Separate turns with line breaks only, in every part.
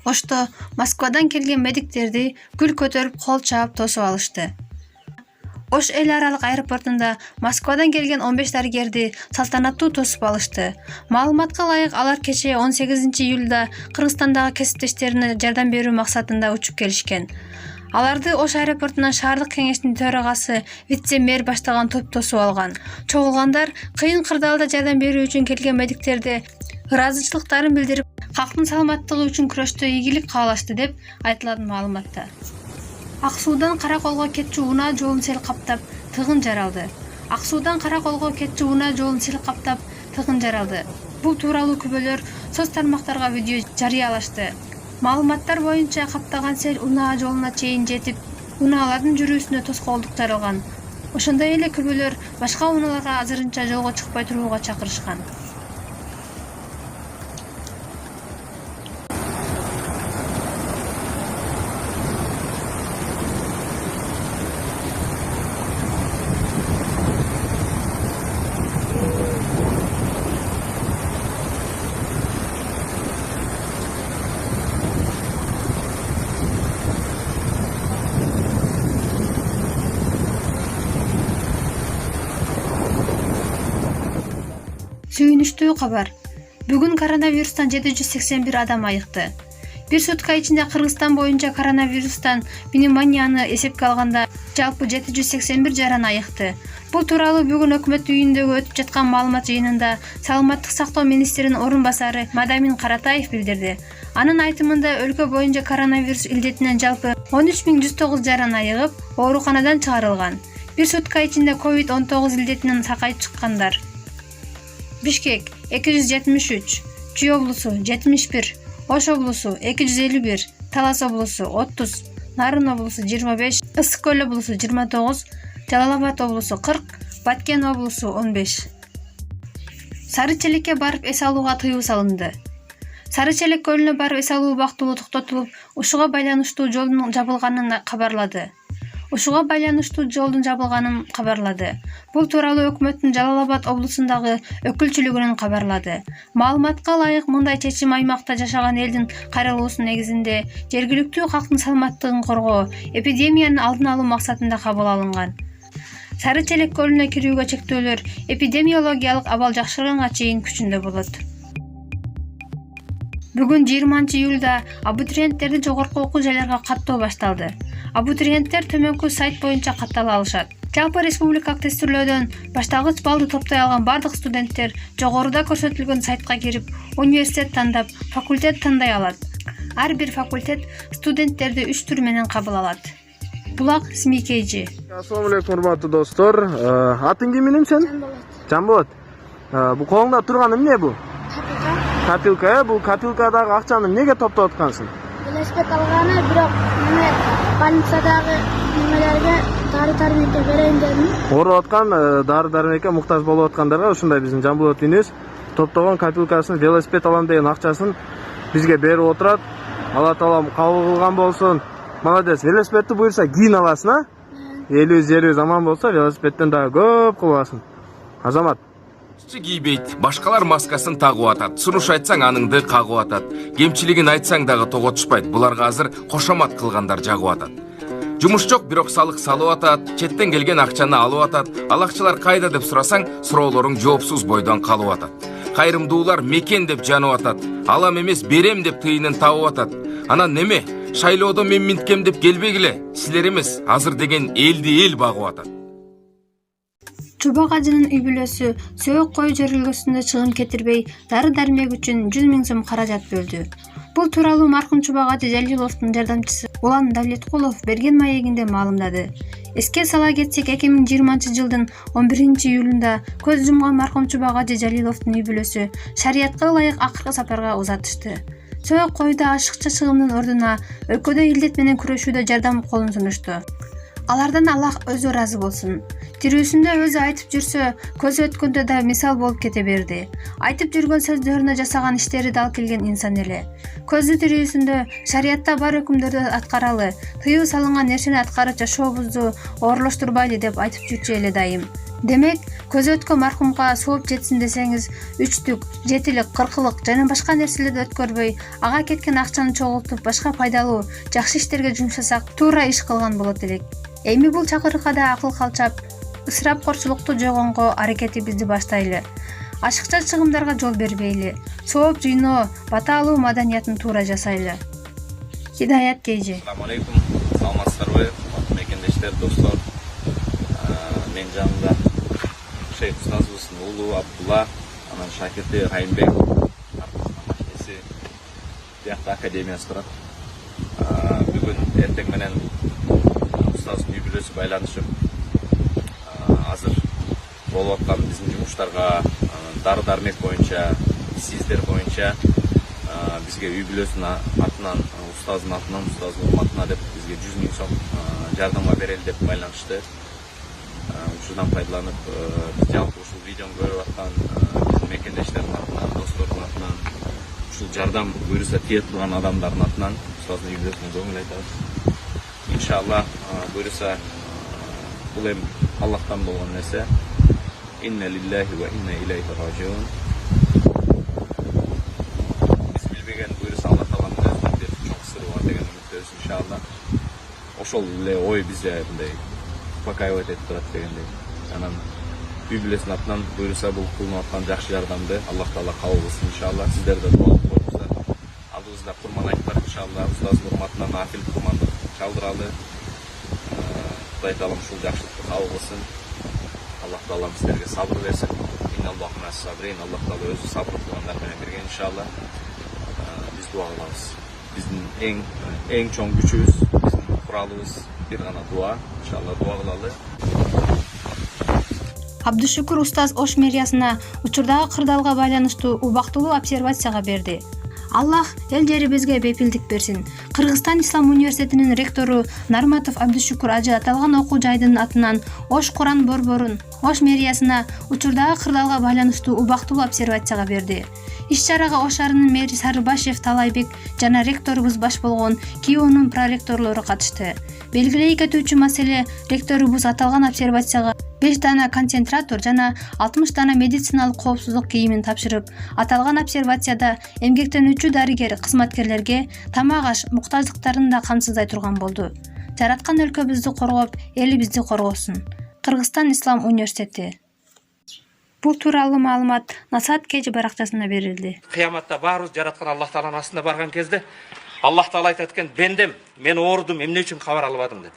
Ошто Москвадан келген медиктерди гүл көтөрүп кол чаап тосуп алышты. Ош эл аралык аэропортунда Москвадан келген 15 дарыгерди салтанаттуу тосуп алышты. Маалыматка ылайык, алар кечээ 18-июлда Кыргызстандагы кесиптештерине жардам берүү максатында учуп келишкен. Аларды Ош аэропортунан шаардык кеңештин төрагасы вице-мэр баштаган топ тосуп алган. Чогулгандар кыйын кырдаалда жардам берүү үчүн келген медиктерди ыраазычылыктарын билдирип, калктын саламаттыгы үчүн күрөштө ийгилик каалашты деп айтылат маалыматта. Ак суудан Караколго кетчү унаа жолун сел каптап, тыгын жаралды. Ак суудан Караколго кетчү унаа жолун сел каптап, тыгын жаралды. Бул тууралуу күбөлөр соц тармактарга видео жарыялашты. Маалыматтар боюнча каптаган сел унаа жолуна чейин жетип, унаалардын жүрүүсүнө тоскоолдук жаралган. Ошондой эле күбөлөр башка унааларга азырынча жолго чыкпай турууга чакырышкан. Сүйүнүчтүү кабар. Бүгүн коронавирустан 781 адам айыкты. Бир сутка ичинде Кыргызстан боюнча коронавирустан пневмонияны эсепке алганда жалпы 781 жаран айыкты. Бул тууралуу бүгүн өкмөт үйүндөгү өтүп жаткан маалымат жыйынында Саламаттык сактоо министринин орун басары Мадамин Каратаев билдирди. Анын айтымында өлкө боюнча коронавирус илдетинен жалпы 13109 жаран айыгып, ооруканадан чыгарылган. Бир сутка ичинде COVID-19 илдетинен сакайып чыккандар: Бишкек 273, Чүй облусу 71, Ош облусу 251, Талас облусу 30, Нарын облусу 25, Ысык көл облусу 29, Жалал-Абад облусу 40, Баткен облусу 15. Сары Челекке барып эс алууга тыюу салынды. Сары Челек көлүнө барып эс алуу убактылуу токтотулуп, ушуга байланыштуу жолдун жабылганын кабарлады. Бул тууралуу өкмөттүн Жалал-Абад облусундагы өкүлчүлүгүнүн кабарлады. Маалыматка ылайык, мындай чечим аймакта жашаган элдин кайрылуусу негизинде жергиликтүү калктын саламаттыгын коргоо, эпидемиянын алдын алуу максатында кабыл алынган. Сары Челек көлүнө кирүүгө чектөөлөр эпидемиологиялык абал жакшырганга чейин күчүндө болот. Бүгүн 20-июлда абитуриенттерди жогорку окуу жайларга каттоо башталды. Абитуриенттер төмөнкү сайт боюнча каттала алышат. Жалпы республикалык тестирлөөдөн башталгыч баллды топтой алган бардык студенттер жогоруда көрсөтүлгөн сайтка кирип, университет тандап, факультет тандай алат. Ар бир факультет студенттерди 3 түр менен кабыл алат. Булак Смикейжи.
Ассаламу алейкум, урматтуу достор. Атың ким менен сен? Жанболот. Бул колуңда турган эмне бул? Копилка. Бул копилкадагы акчаны эмнеге топтоп аткансың?
Велосипед алганы, бирок больницадагы немелерге дары-дармекке берейин дедим.
Ооруп аткан, дары-дармекке муктаж болуп аткандарга ушундай биздин Жанболот үйүнүз топтогон копилкасын, велосипед алам деген акчасын бизге берип отурат. Алла таалам кабыл кылган болсун. Молодец. Велосипедти буйрса кийин аласың, а? Элүүз аман болсо велосипедтен дагы көп кыласың. Азамат.
Кийбейт, башкалар маскасын тагып атат. Сунуш айтсаң аныңды кагып атат. Кемчилигин айтсаң дагы тоготушпайт. Буларга азыр кошомат кылгандар жагып атат. Жумуш жок, бирок салык салып атат. Четтен келген акчаны алып атат. Ал акчалар кайда деп сурасаң, суроолоруң жоопсуз бойдон калып атат. Кайрымдуулар мекен деп жанып атат. Алам эмес, берем деп тыйынын табып атат. Анан неме? Шайлоодо мен минткем деп келбегиле. Силер эмес, азыр деген элди эл багып атат.
Чубак ажынын үй бүлөсү сөөк кою жөрөлгөсүндө чыгым кетирбей, дары-дармек үчүн 100 000 сом каражат бөлдү. Бул тууралуу маркум Чубак ажы Жалиловдун жардамчысы Улан Давлеткулов берген маегинде маалымдады. Эске сала кетсек, 2020-жылдын 11-июлунда көз жумган маркум Чубак ажы Жалиловдун үй бүлөсү шариятка ылайык акыркы сапарга узатышты. Сөөк коюда ашыкча чыгымдын ордуна өлкөдө илдет менен күрөшүүдө жардам колун сунушту. Алардан Аллах өзү ыраазы болсун. Тирүүсүндө өзү айтып жүрсө, көзү өткөндө да мисал болуп кете берди. Айтып жүргөн сөздөрүнө жасаган иштери дал келген инсан эле. Көзү тирүүсүндө шариятта бар өкүмдөрдү аткаралы, тыюу салынган нерсени аткарып жашообузду оорлоштурбайлы деп айтып жүрчү эле дайым. Демек, көзү өткөн маркумга сууп жетсин десеңиз, 3-түк, 7-лик, 40-лык жана башка нерселерди өткөрбөй, ага кеткен акчаны чогултуп башка пайдалуу, жакшы иштерге жумшасак, туура иш кылган болот элек. Эми бул чакырыккада акыл калчап, ысырапкорчулукту жойгонго аракетибизди баштайлы. Ашыкча чыгымдарга жол бербейли. Сооп жыйноо, бата алуу маданиятын туура жасайлы. Хидаят Кейжи.
Assalamu alaikum. Саламатсыздарбы, мекендештер, достор. Мен жанымда шейх устазыбыздын уулу Абдулла, анан шакирти Райымбек, машинеси биякта академиясы турат. Бүгүн эртең менен устаздын үй бүлөсү байланышып, азыр болуп аткан биздин жумуштарга, дары-дармек боюнча, сиздер боюнча бизге үй бүлөсүнүн атынан, устаздын атынан, устаздын урматына деп бизге 100 000 сом жардамга берели деп байланышты. Ушудан пайдаланып, биз жалпы ушул видеону көрүп аткан биздин мекендештердин атынан, достордун атынан, ушул жардам буюрса тие турган адамдардын атынан устаздын үй бүлөсүнө көңүл айтабыз. Иншалла буюрса бул эми Аллахтан болгон нерсе. Инна лиллахи ва инна илейхи ражиун. Биз билбеген буюрса Алла тааланын өзүнүн бир чоң сыры бар деген үмүттөбүз иншалла. Ошол эле ой бизде мындай успокаивать этип турат дегендей. Анан үй бүлөсүнүн атынан буюрса бул кылынып аткан жакшы жардамды Аллах таала кабыл кылсын иншалла. Сиздер да дуа кылыңыздар. Алдыбызда курман айттар иншалла. Устаздын урматына нафил курманды чалдыралы. Кудай таалам ушул жакшылыкты кабыл кылсын. Аллах таалам силерге сабыр берсин. Инналлаху мас сабрин. Аллах таала өзү сабыр кылгандар менен бирге иншалла. Биз дуа кылабыз. Биздин эң чоң күчүбүз, биздин куралыбыз бир гана дуа. Иншалла дуа кылалы.
Абдушукур устаз Ош мэриясына учурдагы кырдаалга байланыштуу убактылуу обсервацияга берди. Аллах эл жерибизге бепилдик берсин. Кыргызстан Ислам университетинин ректору Нарматов Абдушукур ажы аталган окуу жайдын атынан Ош Куран борборун Ош мэриясына учурдагы кырдаалга байланыштуу убактылуу обсервацияга берди. Иш-чарага Ош шаарынын мэри Сарыбашев Талайбек жана ректорубуз баш болгон КИОнун проректорлору катышты. Белгилей кетүүчү маселе, ректорубуз аталган обсервацияга 5 дана концентратор жана 60 дана медициналык коопсуздук кийимин тапшырып, аталган обсервацияда эмгектенүүчү дарыгер кызматкерлерге тамак аш муктаждыктарын да камсыздай турган болду. Жараткан өлкөбүздү коргоп, элибизди коргосун. Кыргызстан Ислам университети. Бул тууралуу маалымат Насаат Кейжи баракчасына берилди.
Кыяматта баарыбыз жараткан Аллах тааланын астына барган кезде Аллах таала айтат экен: "Бендем, мен оорудум, эмне үчүн кабар албадың?" деп.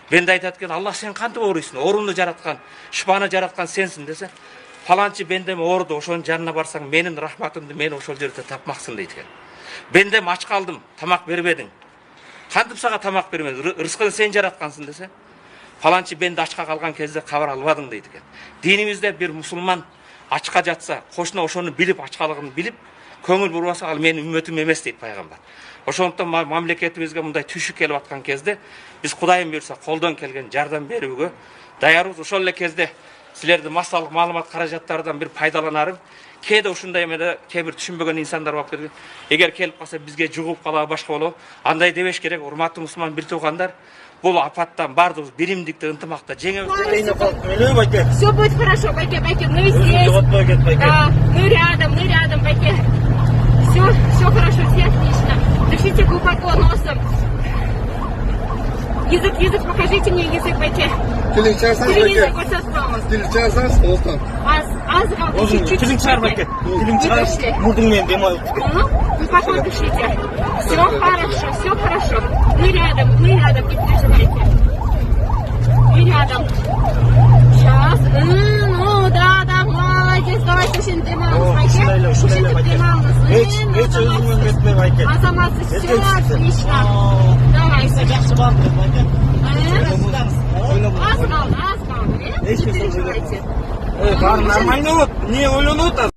Бенде айтат экен: "Аллах сен кантип ооруйсуң? Ооруну жараткан, шифаны жараткан сенсиң" десе, "Фаланчы бендем ооруду, ошонун жанына барсаң, менин рахматымды мен ошол жерде тапмаксың" дейт экен. "Бендем ач калдым, тамак бербедиң. Кантип сага тамак бермедим? Рызкын сен жараткансың" десе, "Фаланчы бенде ачка калган кезде кабар албадың" дейт экен. Динимизде бир мусулман ачка жатса, кошуна ошону билип, ачкалыгын билип, көңүл бурбаса, ал менин үммөтүм эмес дейт пайгамбар. Ошондуктан мамлекетибизге мындай түшүк келип аткан кезде биз Кудайым буйрса колдон келген жардам берүүгө даярбыз. Ошол эле кезде силердин массалык маалымат каражаттарынан бир пайдаланарым. Кээде ушундай эмеде кээ бир түшүнбөгөн инсандар болуп кеткен. Эгер келип калса бизге жугуп калабы, башка болобу? Андай дебеш керек. Урматтуу мусулман бир туугандар, бул апаттан баардыгыбыз биримдикте, ынтымакта жеңебиз.
Все будет хорошо, Байке, мы здесь. Да, мы рядом, Байке. Все хорошо, все отлично. Дышите глубоко носом. Язык, покажите мне язык, Байке. Телевизор көрсөтпөңүз. Аз гана чуть-чуть. Глубоко дышите. Все хорошо. Мы рядом, не переживайте. Мы рядом. Сейчас. Ну, да, молодец. Давайте ушинтип демалыңыз, Байке. Ушинтип демалыңыз. Азаматсыз, все отлично. Давай, Аз қалды. Не переживайте.
Нормально вот, не ойлонуп атат.